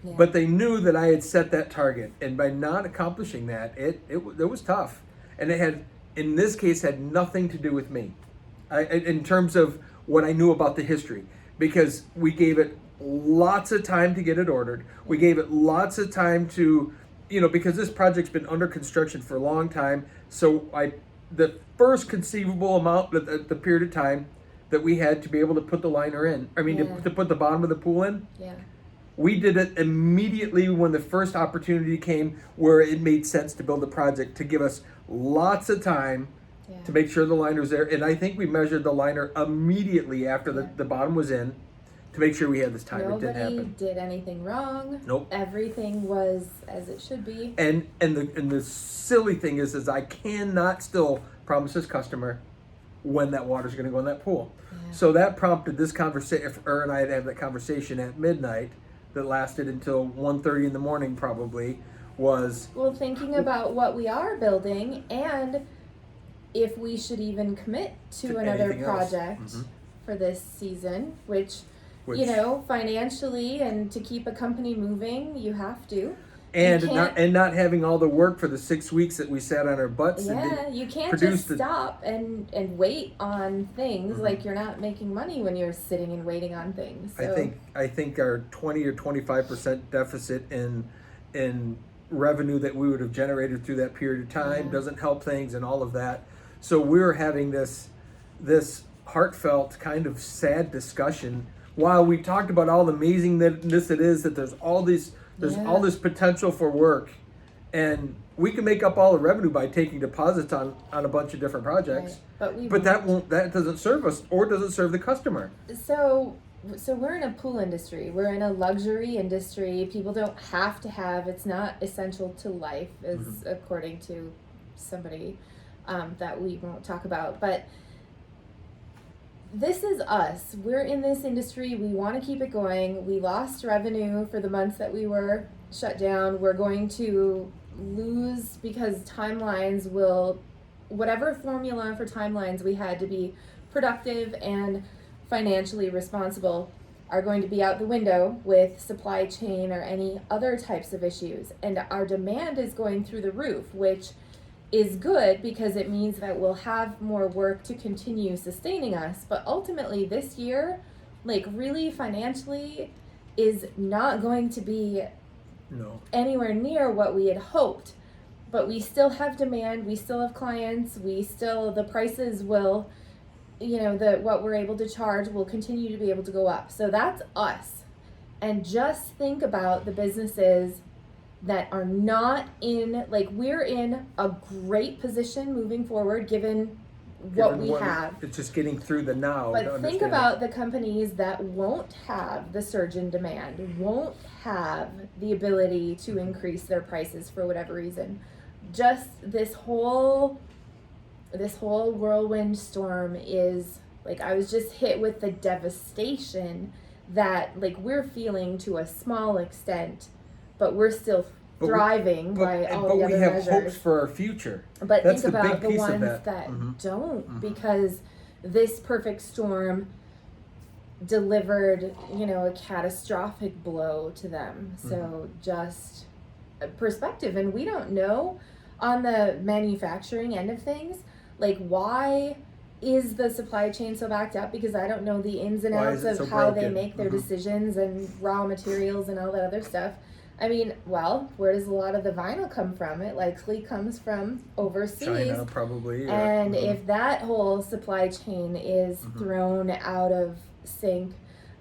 Yeah. But they knew that I had set that target, and by not accomplishing that, it was tough, and it had, in this case, had nothing to do with me, in terms of what I knew about the history, because we gave it lots of time to get it ordered. We gave it lots of time to, because this project's been under construction for a long time. So the first conceivable amount, the period of time that we had to be able to put the liner in, Yeah. to put the bottom of the pool in, Yeah. we did it immediately when the first opportunity came where it made sense to build the project, to give us lots of time Yeah. to make sure the liner was there. And I think we measured the liner immediately after the bottom was in to make sure we had this time. It didn't Nobody happen. did anything wrong. Nope. Everything was as it should be. And the silly thing is I cannot still promise this customer when that water's going to go in that pool. Yeah. So that prompted this conversation. And I had to have that conversation at midnight that lasted until 1:30 in the morning probably. Was Well, thinking about what we are building and if we should even commit to another anything else. project Mhm. for this season, which, Which- financially and to keep a company moving, you have to. and can't- not having all the work for the 6 weeks that we sat on our butts and Yeah, you can't produced just stop and wait on things. Mhm. Like, you're not making money when you're sitting and waiting on things. So. I think our 20 or 25% deficit in revenue that we would have generated through that period of time doesn't help things and all of that. So we're having this heartfelt kind of sad discussion while we talked about all the amazingness it is that there's all this potential for work, and we can make up all the revenue by taking deposits on a bunch of different projects. Right. But that doesn't serve us or doesn't serve the customer. So we're in a pool industry. We're in a luxury industry. People don't have to have. It's not essential to life, as according to somebody that we won't talk about. But this is us. We're in this industry. We want to keep it going. We lost revenue for the months that we were shut down. We're going to lose because timelines will, whatever formula for timelines we had to be productive and financially responsible, are going to be out the window with supply chain or any other types of issues. And our demand is going through the roof, which is good because it means that we'll have more work to continue sustaining us. But ultimately this year, like, really financially is not going to be anywhere near what we had hoped. But we still have demand, we still have clients, the prices will, what we're able to charge will continue to be able to go up. So that's us. And just think about the businesses that are not in, like, we're in a great position moving forward given what we have. It's just getting through the now. But think about the companies that won't have the surge in demand, won't have the ability to increase their prices for whatever reason. Just this whole whirlwind storm is, like, I was just hit with the devastation that, like, we're feeling to a small extent, but we're still thriving by all the other measures. But we have hopes for our future. But that's think about the big the piece ones of that don't, because this perfect storm delivered, a catastrophic blow to them. So just a perspective. And we don't know on the manufacturing end of things, like, why is the supply chain so backed up? Because I don't know the ins and outs of how they make their decisions and raw materials and all that other stuff. I mean, well, where does a lot of the vinyl come from? It likely comes from overseas. China, probably. And if that whole supply chain is thrown out of sync,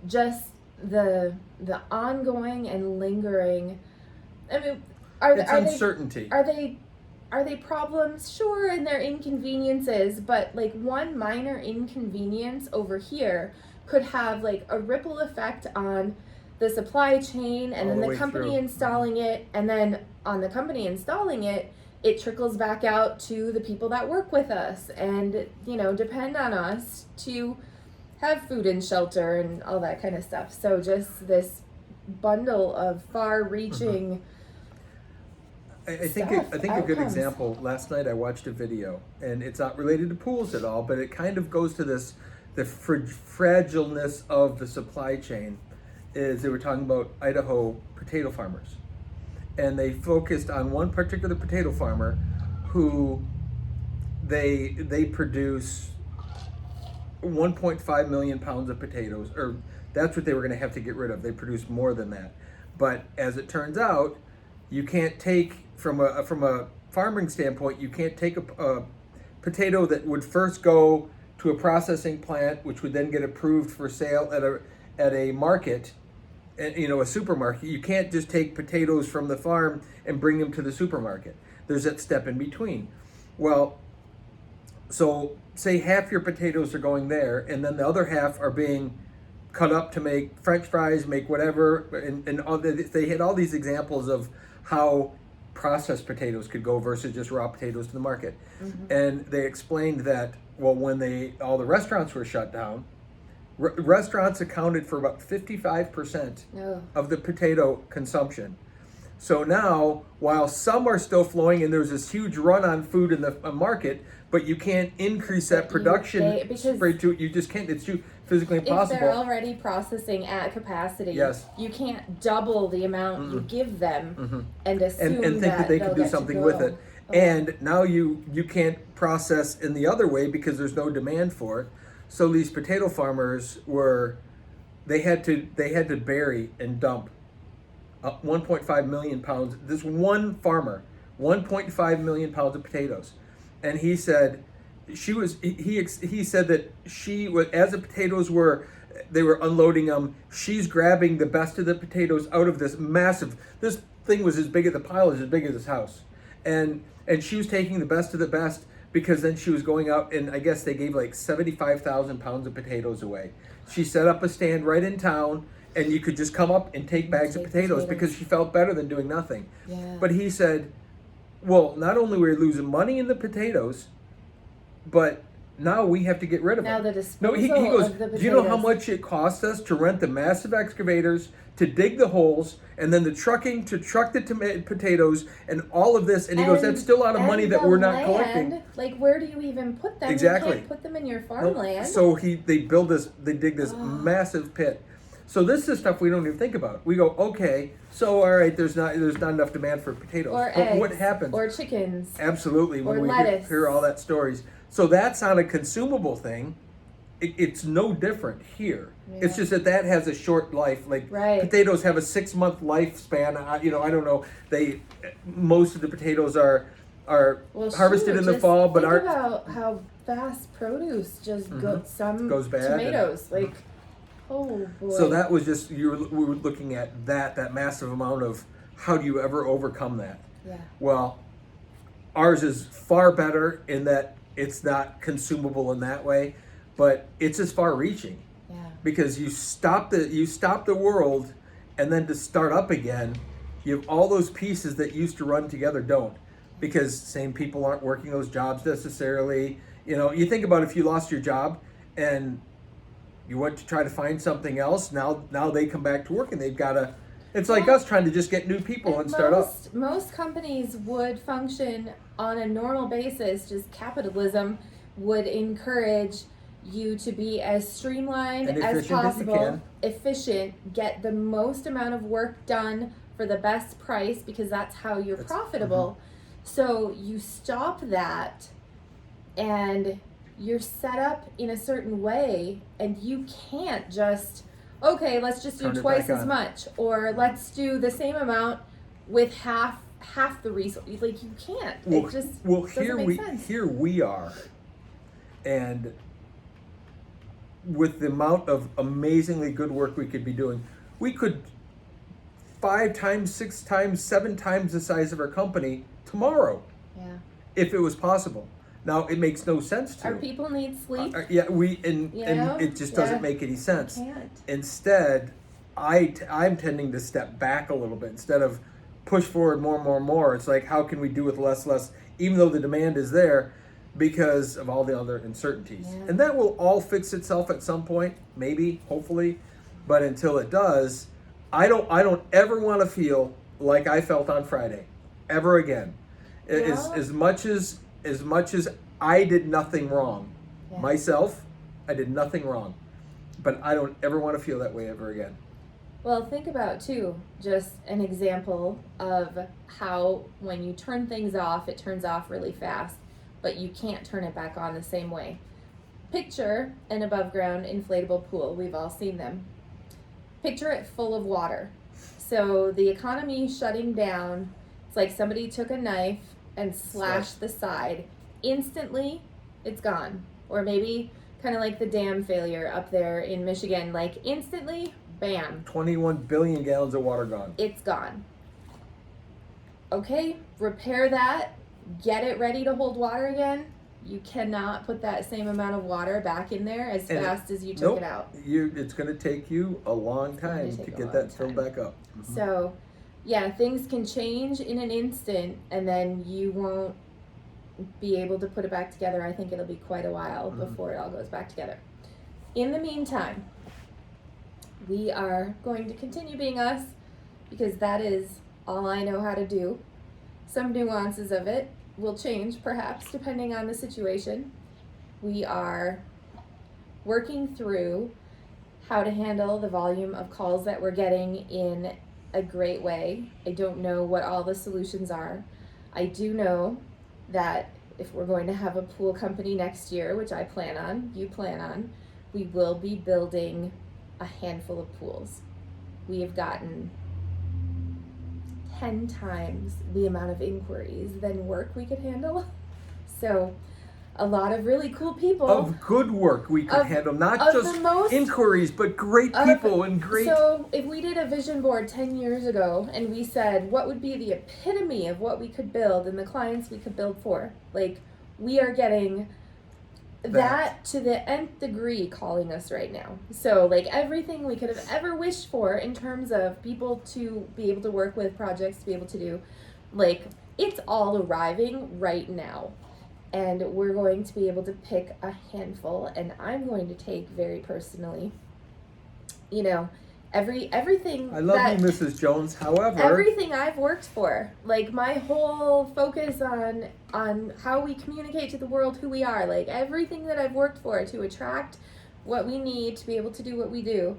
just the ongoing and lingering, I mean, are uncertainty. Are they problems? Sure, and they're inconveniences, but, like, one minor inconvenience over here could have, like, a ripple effect on the supply chain, and then the company installing it, and then on the company installing it, it trickles back out to the people that work with us and, depend on us to have food and shelter and all that kind of stuff. So just this bundle of far-reaching I think a good example, last night I watched a video, and it's not related to pools at all, but it kind of goes to the fragileness of the supply chain. Is they were talking about Idaho potato farmers, and they focused on one particular potato farmer who they produce 1.5 million pounds of potatoes, or that's what they were going to have to get rid of. They produce more than that, but as it turns out, you can't take from a farming standpoint, you can't take a potato that would first go to a processing plant, which would then get approved for sale at a market, a supermarket. You can't just take potatoes from the farm and bring them to the supermarket. There's that step in between. Well, so say half your potatoes are going there, and then the other half are being cut up to make French fries, make whatever, and they had all these examples of how processed potatoes could go versus just raw potatoes to the market. And they explained that, well, when all the restaurants were shut down, restaurants accounted for about 55% of the potato consumption. So now, while some are still flowing and there's this huge run on food in the market, but you can't increase that production because straight to, you just can't, it's too physically if they're impossible. already processing at capacity, Yes. you can't double the amount you give them and assume and think that they they'll can do get to something go. with it. Oh. And now you can't process in the other way because there's no demand for it. So these potato farmers they had to bury and dump 1.5 million pounds. This one farmer, 1.5 million pounds of potatoes, and he said he said that she was, as the potatoes they were unloading them, she's grabbing the best of the potatoes out of this massive. This thing was as big as the pile is as big as this house, and she was taking the best of the best because then she was going out and I guess they gave like 75,000 pounds of potatoes away. She set up a stand right in town, and you could just come up and take bags of potatoes because she felt better than doing nothing. Yeah. But he said, well, not only were we losing money in the potatoes, but now we have to get rid of Now them. the disposal He goes, of the do you know how potatoes- much it costs us to rent the massive excavators to dig the holes, and then the trucking to truck the potatoes and all of this? And he goes, that's still a lot of money that the we're not land, collecting. Like, where do you even put them? Exactly. You can't put them in your farmland. So they dig this massive pit. So this is stuff we don't even think about. We go, okay, so all right, there's not enough demand for potatoes. or But eggs, what happens? or chickens. Absolutely, when or we lettuce. hear all that stories. So that's not a consumable thing. It's no different here. Yeah. It's just that has a short life. Like Right. potatoes have a 6-month lifespan. I don't know. Most of the potatoes are Well, harvested shoot, in the just fall, but think aren't. about how fast produce just Goes bad tomatoes like. Oh boy. So that was just we were looking at that massive amount of how do you ever overcome that? Yeah. Well, ours is far better in that it's not consumable in that way, but it's as far reaching Yeah. because you stop the world, and then to start up again, you have all those pieces that used to run together don't, because same people aren't working those jobs necessarily. You think about if you lost your job and you went to try to find something else. Now they come back to work and they've got to. It's like us trying to just get new people and start up. Most companies would function on a normal basis. Just capitalism would encourage you to be as streamlined And as efficient as you possible, can. efficient, get the most amount of work done for the best price because that's how you're profitable. So you stop that, and you're set up in a certain way, and you can't just, okay, let's just do Turn it twice back as on. much, or let's do the same amount with half the resource. Like, you can't. It just doesn't make sense. Here we are, and with the amount of amazingly good work we could be doing, we could 5 times, 6 times, 7 times the size of our company tomorrow, Yeah. if it was possible. Now it makes no sense to. Our people need sleep. Yeah, You know? and it just doesn't Yeah. make any sense. Can't. Instead, I'm tending to step back a little bit instead of push forward more. It's like, how can we do with less, even though the demand is there because of all the other uncertainties. Yeah. And that will all fix itself at some point, maybe, hopefully. But until it does, I don't ever want to feel like I felt on Friday, ever again. Well- As much as I did nothing wrong, Yeah. myself, I did nothing wrong. But I don't ever want to feel that way ever again. Well, think about, too, just an example of how when you turn things off, it turns off really fast, but you can't turn it back on the same way. Picture an above-ground inflatable pool. We've all seen them. Picture it full of water. So the economy shutting down, it's like somebody took a knife and slashed the side. Instantly, it's gone. Or maybe kind of like the dam failure up there in Michigan, like instantly, bam, 21 billion gallons of water gone. it's gone. Okay, repair that, get it ready to hold water again. You cannot put that same amount of water back in there as And fast as you took Nope. it out. It's going to take you a long gonna time take to a get long that filled time. back up. So, yeah, things can change in an instant, and then you won't be able to put it back together. I think it'll be quite a while before it all goes back together. In the meantime, we are going to continue being us because that is all I know how to do. Some nuances of it will change perhaps depending on the situation. We are working through how to handle the volume of calls that we're getting in a great way. I don't know what all the solutions are. I do know that if we're going to have a pool company next year, which I plan on, you plan on, we will be building a handful of pools. We have gotten 10 times the amount of inquiries than work we could handle. So a lot of really cool people. Of good work we could handle, not just inquiries, but great people and great... So if we did a vision board 10 years ago and we said what would be the epitome of what we could build and the clients we could build for, like, we are getting that to the nth degree calling us right now. So like everything we could have ever wished for in terms of people to be able to work with, projects to be able to do, like, it's all arriving right now. And we're going to be able to pick a handful, and I'm going to take very personally, you know, everything. I love you, Mrs. Jones. However, everything I've worked for, like my whole focus on how we communicate to the world who we are, like everything that I've worked for to attract what we need to be able to do what we do,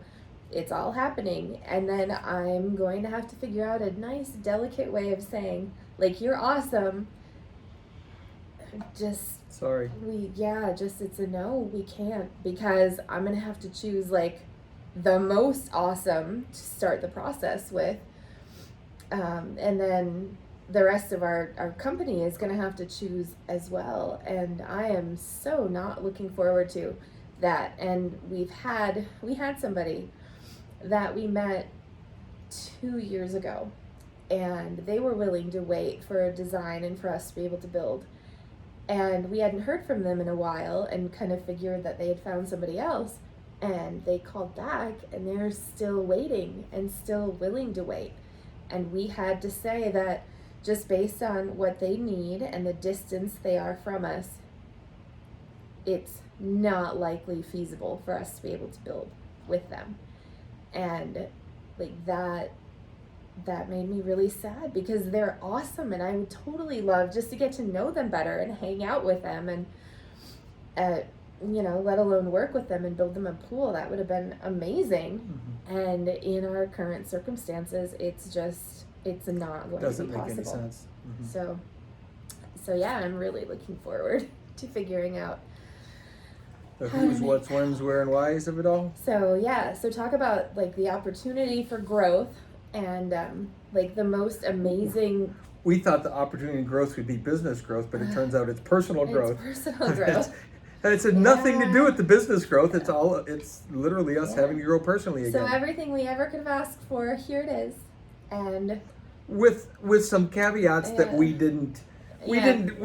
it's all happening. And then I'm going to have to figure out a nice, delicate way of saying, like, you're awesome. Just sorry. It's a no, we can't, because I'm gonna have to choose like the most awesome to start the process with, and then the rest of our company is gonna have to choose as well, and I am so not looking forward to that. And we had somebody that we met 2 years ago, and they were willing to wait for a design and for us to be able to build. And we hadn't heard from them in a while and kind of figured that they had found somebody else. And they called back and they're still waiting and still willing to wait. And we had to say that just based on what they need and the distance they are from us, it's not likely feasible for us to be able to build with them. And like that made me really sad, because they're awesome and I would totally love just to get to know them better and hang out with them and let alone work with them and build them a pool. That would have been amazing. Mm-hmm. And in our current circumstances, it's not going to be possible. Doesn't make any sense. Mm-hmm. So yeah, I'm really looking forward to figuring out the who's, what's, when's, where, and why's of it all. So talk about like the opportunity for growth. And like the most amazing. We thought the opportunity and growth would be business growth, but it turns out it's personal growth. It's personal growth. And it's nothing to do with the business growth. It's literally us having to grow personally again. So everything we ever could have asked for, here it is, and with some caveats that we didn't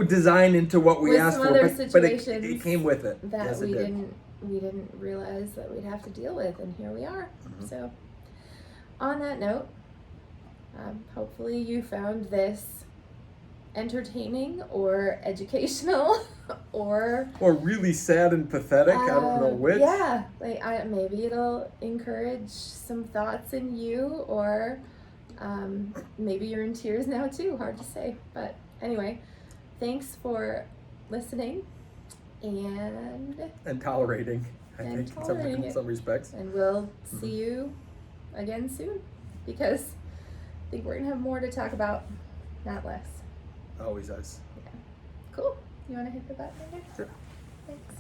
design into what we asked for, but it came with it. That yes, we didn't realize that we'd have to deal with, and here we are. Mm-hmm. So, on that note. Hopefully you found this entertaining or educational or really sad and pathetic. I don't know which. Yeah, maybe it'll encourage some thoughts in you, or maybe you're in tears now too. Hard to say, but anyway, thanks for listening and tolerating. I think in some respects. And we'll see you again soon, because I think we're going to have more to talk about, not less. Always us. Yeah. Cool. You want to hit the button again? Sure. Thanks.